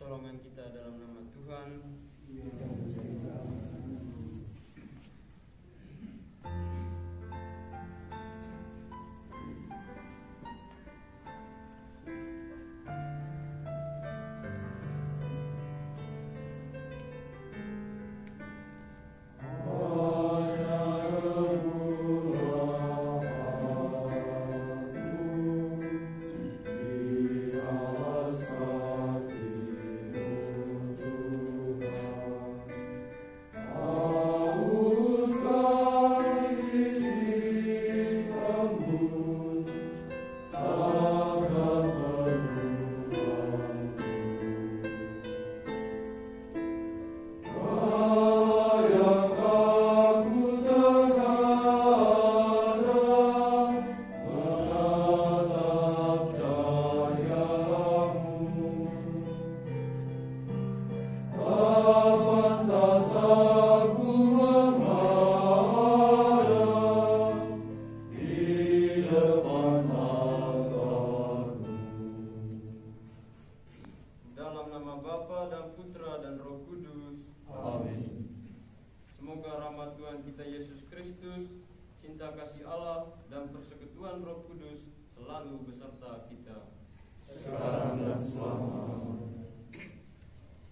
pertolongan kita dalam nama Tuhan.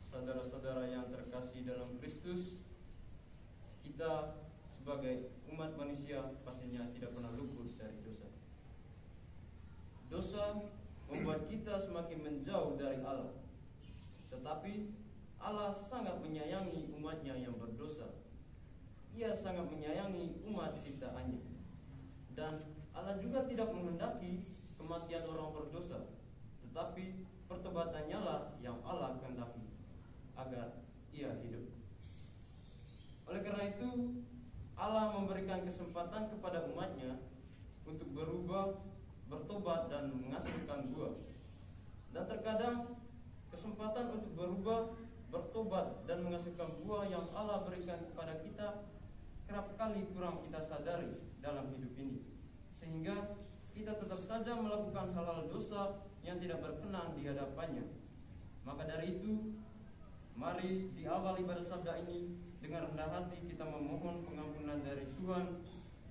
Saudara-saudara yang terkasih dalam Kristus, kita sebagai umat manusia pastinya tidak pernah luput dari dosa. Dosa membuat kita semakin menjauh dari Allah. Tetapi Allah sangat menyayangi umatnya yang berdosa. Ia sangat menyayangi umat ciptaannya. Dan Allah juga tidak menghendaki kematian orang berdosa, tetapi pertobatannya lah yang Allah kehendaki agar ia hidup. Oleh karena itu, Allah memberikan kesempatan kepada umatnya untuk berubah, bertobat dan menghasilkan buah. Dan terkadang kesempatan untuk berubah, bertobat dan menghasilkan buah yang Allah berikan kepada kita kerap kali kurang kita sadari dalam hidup ini, sehingga kita tetap saja melakukan hal-hal dosa yang tidak berkenan di hadapannya. Maka dari itu, mari di awal ibadah sabda ini dengan rendah hati kita memohon pengampunan dari Tuhan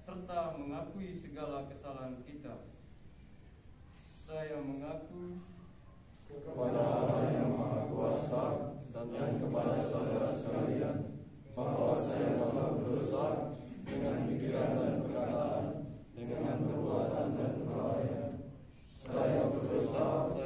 serta mengakui segala kesalahan kita. Saya mengaku kepada Allah yang Maha Kuasa dan kepada saudara sekalian bahwa saya telah berdosa dengan pikiran dan perkataan, dengan perbuatan dan kelalaian. Saya berdosa,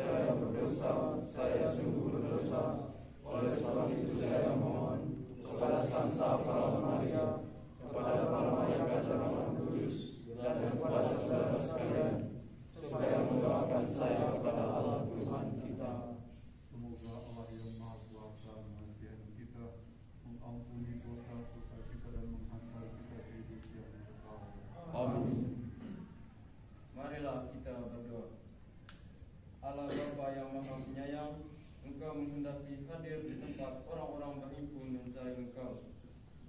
saya sungguh berdosa. Oleh sebab itu saya mohon kepada Santa Para Maria, kepada para malaikat dan Roh Kudus, dan kepada saudara sekalian, supaya mendoakan saya kepada Allah Tuhan kita. Semoga Allah yang Maha Kuasa mengasihani kita, mengampuni dosa-dosa kita dan menghantar kita ke hidup yang kekal. Amin. Marilah kita berdoa. Allah Bapa yang Maha Penyayang, Engkau menghendaki hadir di tempat orang-orang berhimpun mencari Engkau.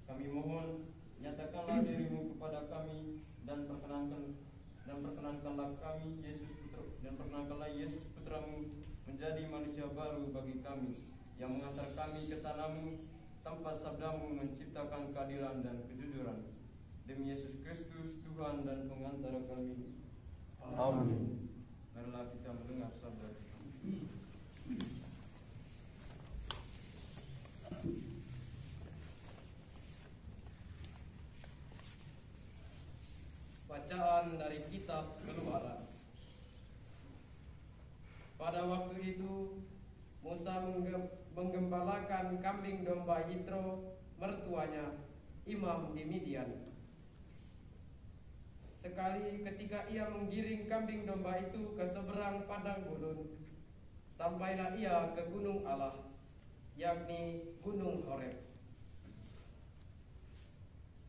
Kami mohon, nyatakanlah dirimu kepada kami dan perkenankanlah kami Yesus Putramu menjadi manusia baru bagi kami, yang mengantar kami ke tanah-Mu tanpa sabdamu menciptakan keadilan dan kejujuran. Demi Yesus Kristus, Tuhan dan pengantara kami. Amin. Marilah kita mendengar sabda Tuhan. Bacaan dari kitab Keluaran. Pada waktu itu Musa menggembalakan kambing domba Yitro, mertuanya, imam di Midian. Sekali ketika ia menggiring kambing domba itu ke seberang padang gurun, sampailah ia ke gunung Allah, yakni Gunung Horeb.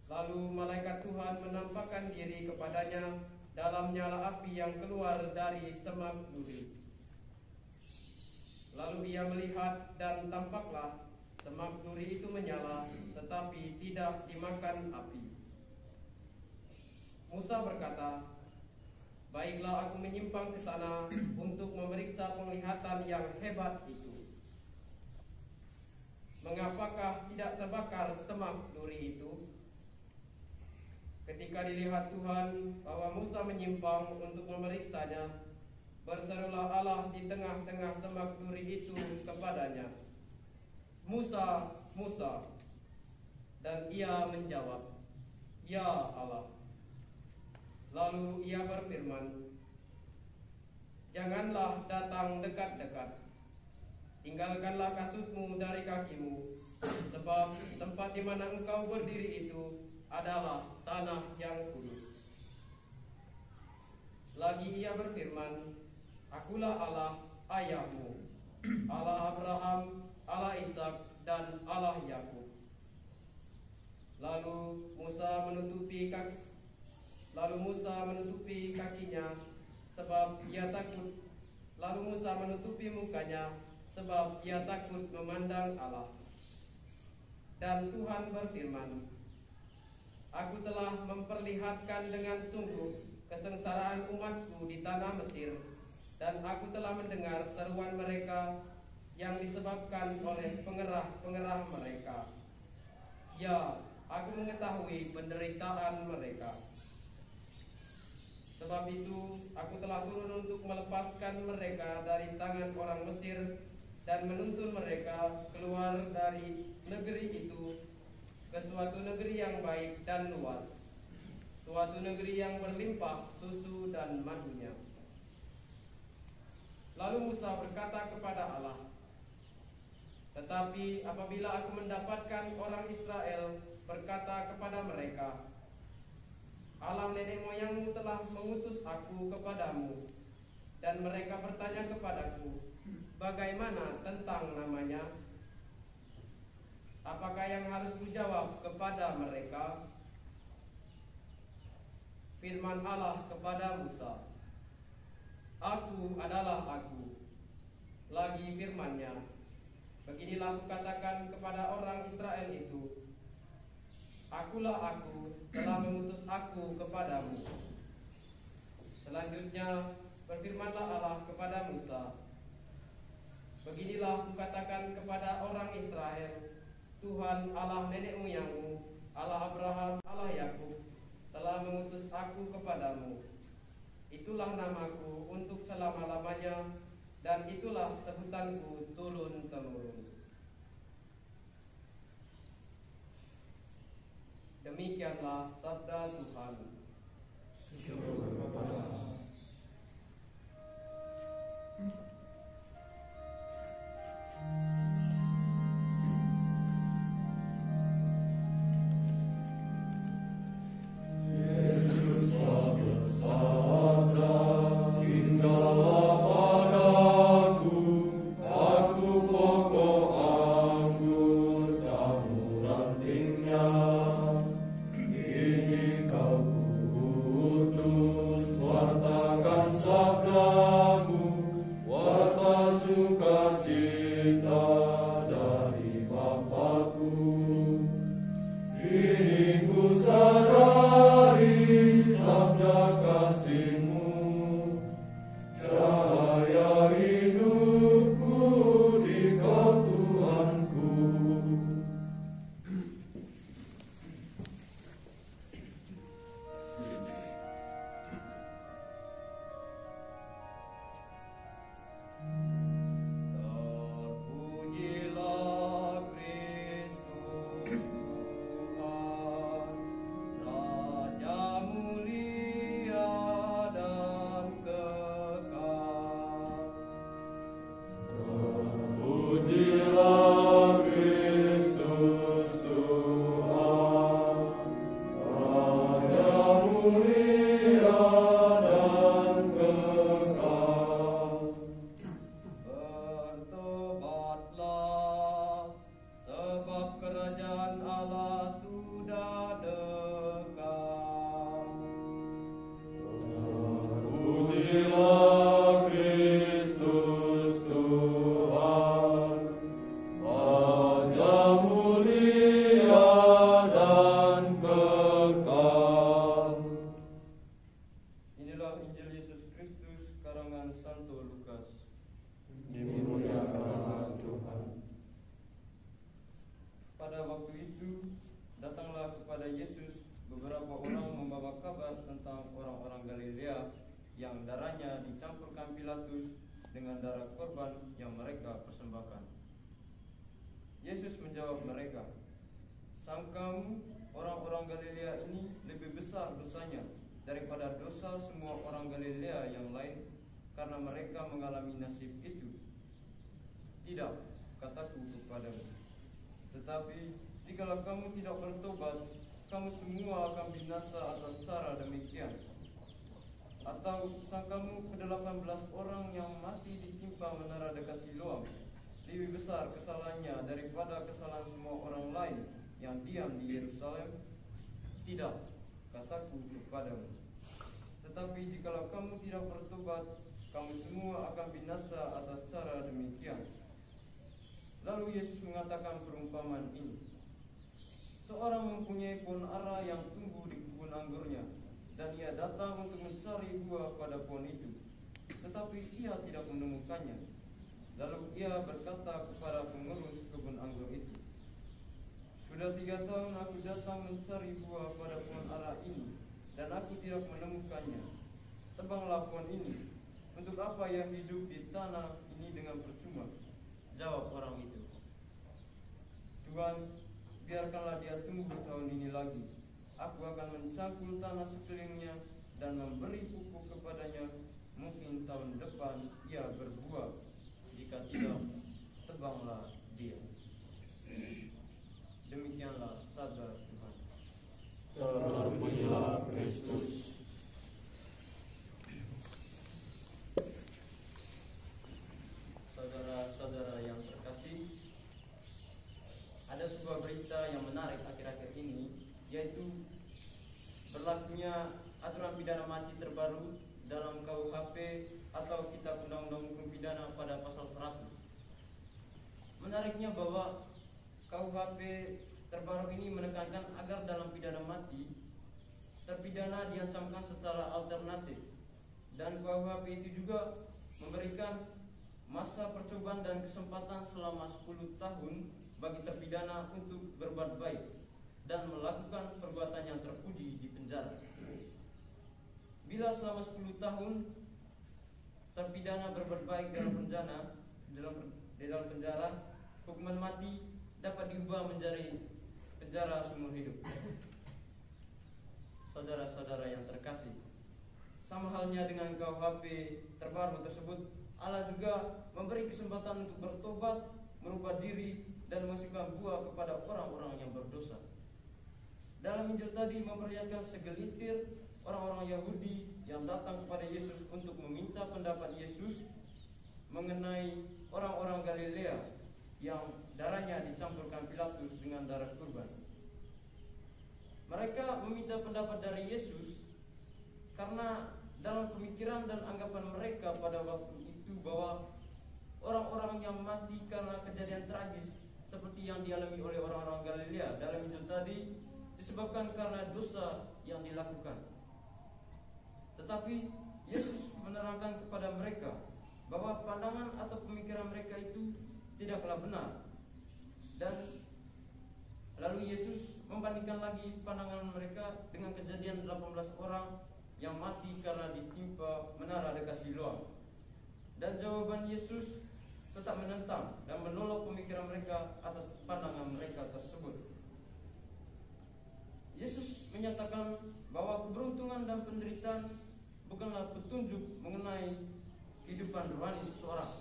Lalu malaikat Tuhan menampakkan diri kepadanya dalam nyala api yang keluar dari semak duri. Lalu ia melihat dan tampaklah semak duri itu menyala, tetapi tidak dimakan api. Musa berkata, "Baiklah, aku menyimpang ke sana untuk memeriksa penglihatan yang hebat itu." mengapakah tidak terbakar semak duri itu? Ketika dilihat Tuhan bahwa Musa menyimpang untuk memeriksanya, berserulah Allah di tengah-tengah semak duri itu kepadanya, "Musa, Musa." Dan ia menjawab, "Ya Allah." Lalu ia berfirman, "Janganlah datang dekat-dekat. Tinggalkanlah kasutmu dari kakimu, sebab tempat di mana engkau berdiri itu adalah tanah yang kudus." Lagi ia berfirman, "Akulah Allah ayahmu, Allah Abraham, Allah Ishak, dan Allah Yakub." Lalu Musa menutupi kakinya sebab ia takut. Lalu Musa menutupi mukanya sebab ia takut memandang Allah. Dan Tuhan berfirman, "Aku telah memperlihatkan dengan sungguh kesengsaraan umatku di tanah Mesir, dan aku telah mendengar seruan mereka yang disebabkan oleh pengerah-pengerah mereka. Ya, aku mengetahui penderitaan mereka. Sebab itu aku telah turun untuk melepaskan mereka dari tangan orang Mesir dan menuntun mereka keluar dari negeri itu ke suatu negeri yang baik dan luas, suatu negeri yang berlimpah susu dan madunya." Lalu Musa berkata kepada Allah, "Tetapi apabila aku mendapatkan orang Israel berkata kepada mereka, 'Allah nenek moyangmu telah mengutus aku kepadamu,' dan mereka bertanya kepadaku, 'Bagaimana tentang namanya?' Apakah yang harus kujawab kepada mereka?" Firman Allah kepada Musa, "Aku adalah Aku." Lagi firman-Nya, "Beginilah kukatakan kepada orang Israel itu, Akulah Aku, telah mengutus Aku kepadamu." Selanjutnya berfirmanlah Allah kepada Musa, "Beginilah kukatakan kepada orang Israel, Tuhan Allah nenek moyangmu, Allah Abraham, Allah Yakub, telah mengutus Aku kepadamu. Itulah namaku untuk selama-lamanya, dan itulah sebutanku turun-temurun." Demikianlah sabda Tuhan. Syukur kepada Allah. Yesus telah bersabda, "Tinggallah padaku, aku pokok anggur, kamu rantingnya. Kini kau kuutus membawa kabar tentang orang-orang Galilea yang darahnya dicampurkan Pilatus dengan darah korban yang mereka persembahkan. Yesus menjawab mereka, "Sangkamu orang-orang Galilea ini lebih besar dosanya daripada dosa semua orang Galilea yang lain karena mereka mengalami nasib itu? Tidak, kataku kepadamu. Tetapi jikalau kamu tidak bertobat, kamu semua akan binasa atas cara demikian. Atau sangkamu ke-18 orang yang mati ditimpa menara dekat Siloam lebih besar kesalahannya daripada kesalahan semua orang lain yang diam di Yerusalem? Tidak, kataku kepadamu. Tetapi jikalau kamu tidak bertobat, kamu semua akan binasa atas cara demikian." Lalu Yesus mengatakan perumpamaan ini. Seorang mempunyai pohon ara yang tumbuh di kebun anggurnya, dan ia datang untuk mencari buah pada pohon itu, tetapi ia tidak menemukannya. Lalu ia berkata kepada pengurus kebun anggur itu, "Sudah 3 tahun aku datang mencari buah pada pohon ara ini, dan aku tidak menemukannya. Tebanglah pohon ini. Untuk apa ia hidup di tanah ini dengan percuma?" Jawab orang itu, "Tuhan, biarkanlah dia tumbuh tahun ini lagi. Aku akan mencangkul tanah sekelilingnya dan memberi pupuk kepadanya. Mungkin tahun depan ia berbuah. Jika tidak, tebanglah dia." Demikianlah sabda Tuhan. Terpujilah Kristus. Saudara-saudara yang terkasih, ada sebuah berita yang menarik akhir-akhir ini, yaitu berlakunya aturan pidana mati terbaru dalam KUHP atau Kitab Undang-Undang Hukum Pidana pada pasal 100. Menariknya bahwa KUHP terbaru ini menekankan agar dalam pidana mati terpidana diancamkan secara alternatif, dan KUHP itu juga memberikan masa percobaan dan kesempatan selama 10 tahun bagi terpidana untuk berbuat baik dan melakukan perbuatan yang terpuji di penjara. Bila selama 10 tahun terpidana berbuat baik di dalam penjara, hukuman mati dapat diubah menjadi penjara seumur hidup. Saudara-saudara yang terkasih, sama halnya dengan KUHP terbaru tersebut, Allah juga memberi kesempatan untuk bertobat, merubah diri, dan menghasilkan buah kepada orang-orang yang berdosa. Dalam Injil tadi memperlihatkan segelintir orang-orang Yahudi yang datang kepada Yesus untuk meminta pendapat Yesus mengenai orang-orang Galilea yang darahnya dicampurkan Pilatus dengan darah kurban. Mereka meminta pendapat dari Yesus karena dalam pemikiran dan anggapan mereka pada waktu itu bahwa orang-orang yang mati karena kejadian tragis seperti yang dialami oleh orang-orang Galilea dalam Injil tadi disebabkan karena dosa yang dilakukan. Tetapi Yesus menerangkan kepada mereka bahwa pandangan atau pemikiran mereka itu tidaklah benar. Dan lalu Yesus membandingkan lagi pandangan mereka dengan kejadian 18 orang yang mati karena ditimpa menara dekat Siloam. Dan jawaban Yesus tetap menentang dan menolak pemikiran mereka atas pandangan mereka tersebut. Yesus menyatakan bahwa keberuntungan dan penderitaan bukanlah petunjuk mengenai kehidupan rohani seseorang.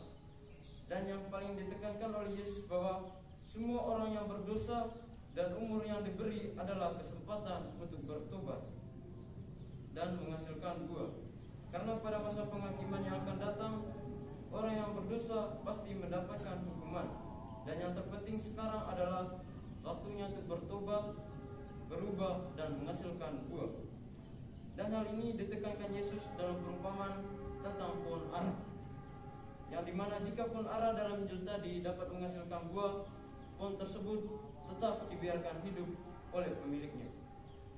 Dan yang paling ditekankan oleh Yesus bahwa semua orang yang berdosa dan umur yang diberi adalah kesempatan untuk bertobat dan menghasilkan buah. Karena pada masa penghakiman yang akan datang, orang yang berdosa pasti mendapatkan hukuman. Dan yang terpenting sekarang adalah waktunya untuk bertobat, berubah, dan menghasilkan buah. Dan hal ini ditekankan Yesus dalam perumpamaan tentang pohon ara, yang dimana jika pohon ara dalam Injil tadi dapat menghasilkan buah, pohon tersebut tetap dibiarkan hidup oleh pemiliknya.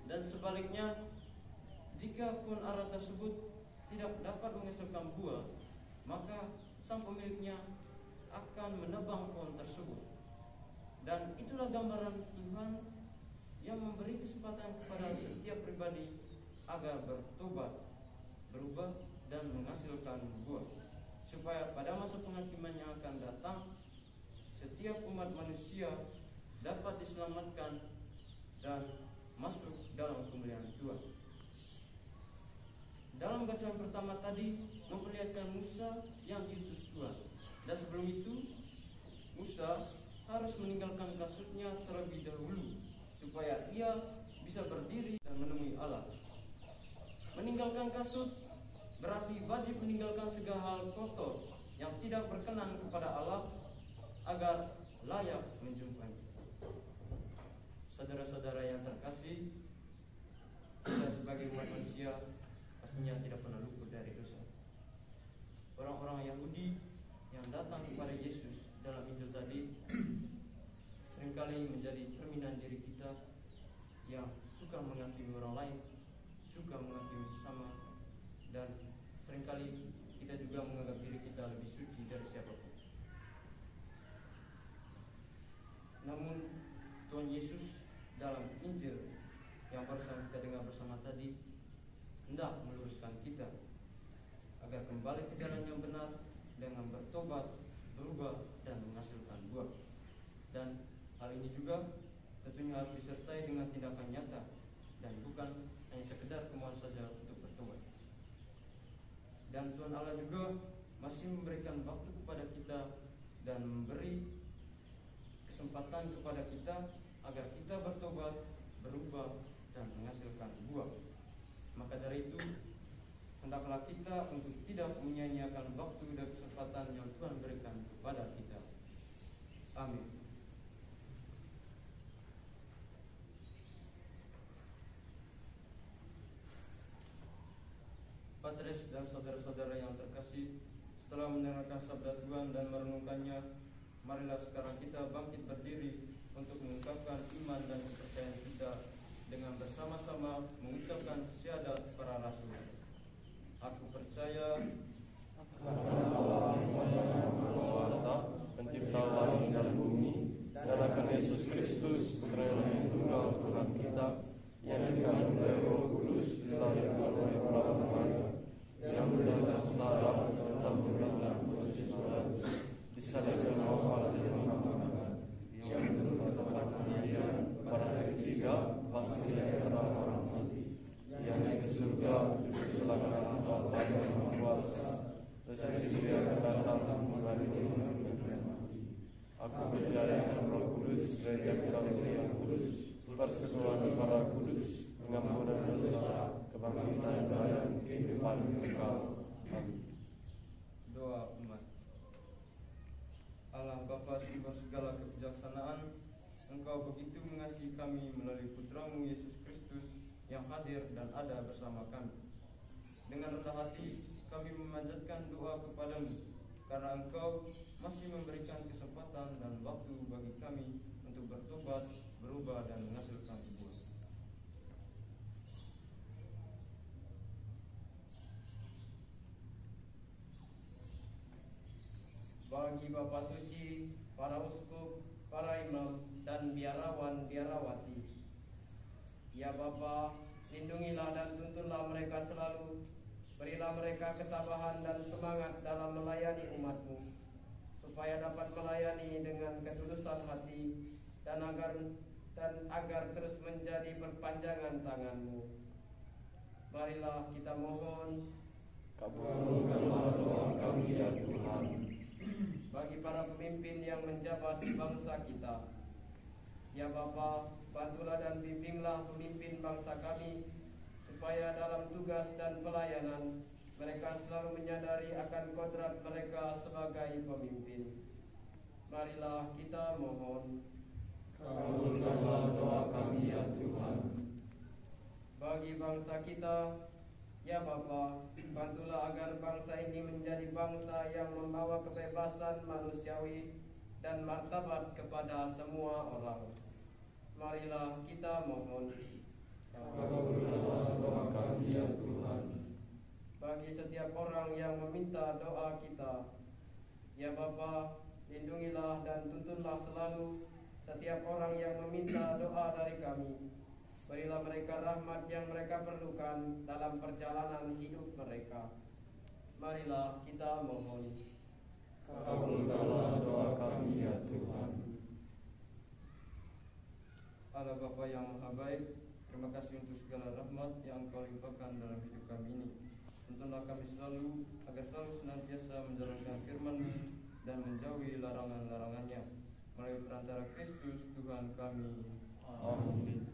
Dan sebaliknya, jika pohon ara tersebut tidak dapat menghasilkan buah, maka sang pemiliknya akan menebang pohon tersebut. Dan itulah gambaran Tuhan yang memberi kesempatan kepada setiap pribadi agar bertobat, berubah, dan menghasilkan buah, supaya pada masa penghakiman yang akan datang setiap umat manusia dapat diselamatkan dan masuk dalam kemuliaan Tuhan. Dalam bacaan pertama tadi memperlihatkan Musa yang diutus Tuhan, dan sebelum itu Musa harus meninggalkan kasutnya terlebih dahulu supaya ia bisa berdiri dan menemui Allah. Meninggalkan kasut berarti wajib meninggalkan segala hal kotor yang tidak berkenan kepada Allah agar layak menjumpai. Saudara-saudara yang terkasih, kita sebagai umat manusia pastinya tidak pernah luput dari dosa. Orang-orang Yahudi yang datang kepada Yesus dalam Injil tadi seringkali menjadi cerminan diri kita yang suka menghakimi orang lain, suka menghakimi sesama, dan seringkali kita juga menganggap diri kita lebih suci dari siapapun. Namun Tuhan Yesus dalam Injil yang barusan kita dengar bersama tadi hendak meluruskan kita agar kembali ke jalan yang benar dengan bertobat, berubah, dan menghasilkan buah. Dan hal ini juga tentunya harus disertai dengan tindakan nyata dan bukan hanya sekedar kemauan saja untuk bertobat. Dan Tuhan Allah juga masih memberikan waktu kepada kita dan memberi kesempatan kepada kita agar kita bertobat, berubah, dan menghasilkan buah. Maka dari itu hendaklah kita untuk tidak menyia-nyiakan waktu dan kesempatan yang Tuhan berikan kepada kita. Amin. Patres dan saudara-saudara yang terkasih, setelah mendengarkan sabda Tuhan dan merenungkannya, marilah sekarang kita bangkit berdiri untuk mengungkapkan iman dan kepercayaan kita dengan bersama-sama mengucapkan syahadat para rasul. Aku percaya akan Allah yang berkuasa, pencipta langit dan bumi, dan akan Yesus Kristus, Putra yang tunggal Tuhan kita, yang dikandung dari Roh Kudus, dilahirkan oleh Prabu Maria, yang berdasar setara dalam pemerintahan Yesus Kristus, disalibkan wafat di rumah makan, yang bertempat kemudian pada hari ketiga bangkit dari antara orang mati, yang naik ke surga duduk sebelah kanan Allah yang Maha Kuasa, sesudah akan datang mengadili hidup dan mati. Aku percaya dengan Roh Kudus, gereja Katolik yang kudus, persekutuan para kudus, pengampunan dosa, kebangkitan dan kehidupan kekal. Amin. Doa umat. Allah Bapa sumber segala kebijaksanaan, Engkau begitu mengasihi kami melalui Putramu Yesus Kristus yang hadir dan ada bersama kami. Dengan rendah hati kami memanjatkan doa kepadamu, karena Engkau masih memberikan kesempatan dan waktu bagi kami untuk bertobat, berubah, dan menghasilkan buah. Bagi Bapa Suci, para uskup, para imam, dan biarawan-biarawati, ya Bapa, lindungilah dan tuntunlah mereka selalu. Berilah mereka ketabahan dan semangat dalam melayani umat-Mu, supaya dapat melayani dengan ketulusan hati dan agar terus menjadi perpanjangan tangan-Mu. Marilah kita mohon, kabulkanlah doa kami ya Tuhan. Bagi para pemimpin yang menjabat di bangsa kita, ya Bapa, bantulah dan bimbinglah pemimpin bangsa kami, supaya dalam tugas dan pelayanan mereka selalu menyadari akan kodrat mereka sebagai pemimpin. Marilah kita mohon, kabulkanlah doa kami ya Tuhan. bagi bangsa kita, ya Bapa, bantulah agar bangsa ini menjadi bangsa yang membawa kebebasan manusiawi dan martabat kepada semua orang. Marilah kita mohon, kabulkanlah doa kami ya Tuhan. bagi setiap orang yang meminta doa kita, ya Bapa, lindungilah dan tuntunlah selalu setiap orang yang meminta doa dari kami, Berilah mereka rahmat yang mereka perlukan dalam perjalanan hidup mereka. Marilah kita mohon. Kabulkanlah doa kami ya Tuhan. Allah Bapa yang Maha Baik, terima kasih untuk segala rahmat yang Engkau limpahkan dalam hidup kami ini. Tuntunlah kami selalu agar selalu senantiasa menjalankan firman-Mu dan menjauhi larangan-larangannya. Melalui perantara Kristus Tuhan kami. Amin.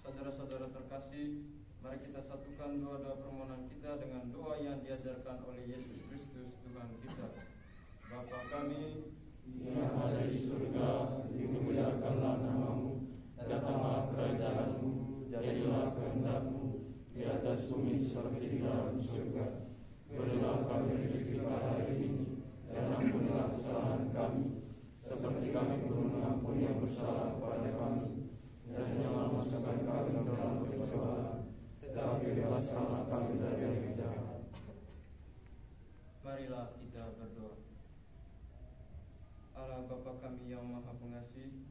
Saudara-saudara terkasih, mari kita satukan doa-doa permohonan kita dengan doa yang diajarkan oleh Yesus Kristus Tuhan kita. Bapa kami Yang ada di surga, dimuliakanlah namamu, datanglah kerajaanmu, jadilah kehendak-Mu di atas bumi seperti di dalam surga. Berilah kami rezeki pada hari ini, dan ampunilah kesalahan kami, seperti kami pun mengampuni yang bersalah kepada kami. Dan jangan masukkan kami ke dalam pencobaan, tetapi bebaskanlah kami dari yang jahat. Marilah kita berdoa. Allah Bapa kami yang Maha Pengasih,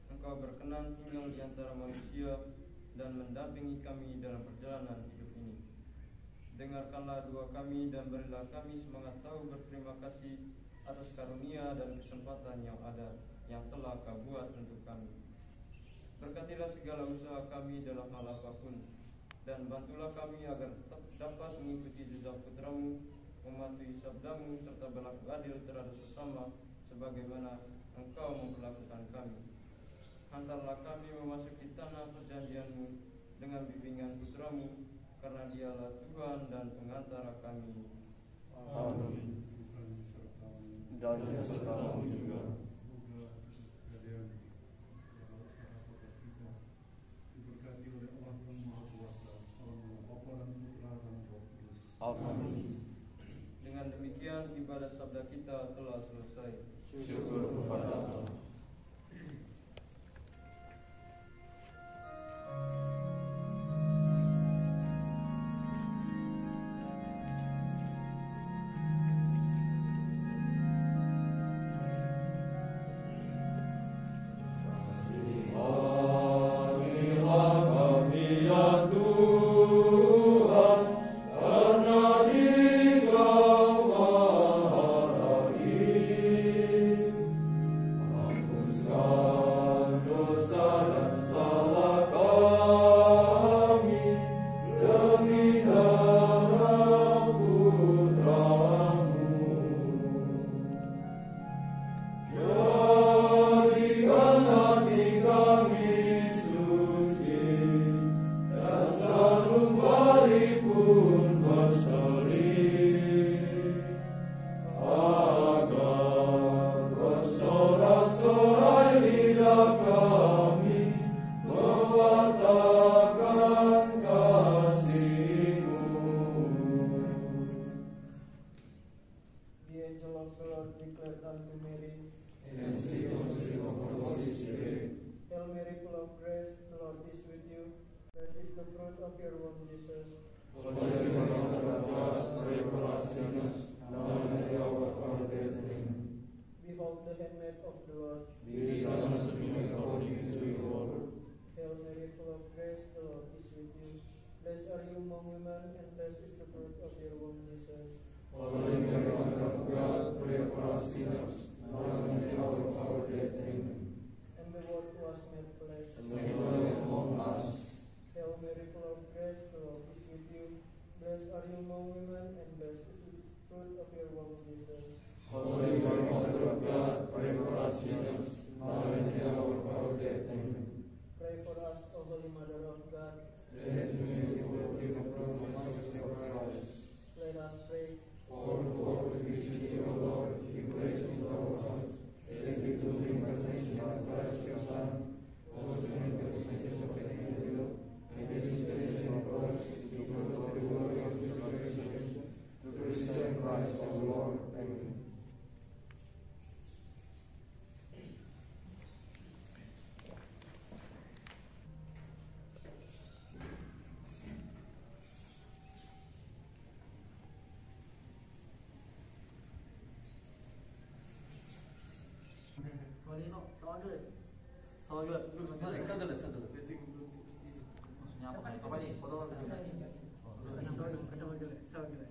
Engkau berkenan tinggal di antara manusia dan mendampingi kami dalam perjalanan hidup ini. Dengarkanlah doa kami dan berilah kami semangat tahu berterima kasih atas karunia dan kesempatan yang ada yang telah Kau buat untuk kami. Berkatilah segala usaha kami dalam hal apapun, dan bantulah kami agar tetap dapat mengikuti jejak Putra-Mu, mematuhi sabda-Mu, serta berlaku adil terhadap sesama sebagaimana Engkau memperlakukan kami. Hantarlah kami memasuki tanah perjanjian-Mu dengan bimbingan Putra-Mu, karena Dialah Tuhan dan pengantara kami. Amin. Dan sertamu juga. Diberkati oleh Allah yang Maha Kuasa, Allah Bapa dan Putra dan Roh Kudus. Amin. Dengan demikian ibadah sabda kita telah selesai. Syukur kepada Allah. Sağ gel. Sağ gel. Dur, sağ gel. Apa nih? Foto. Sama gila.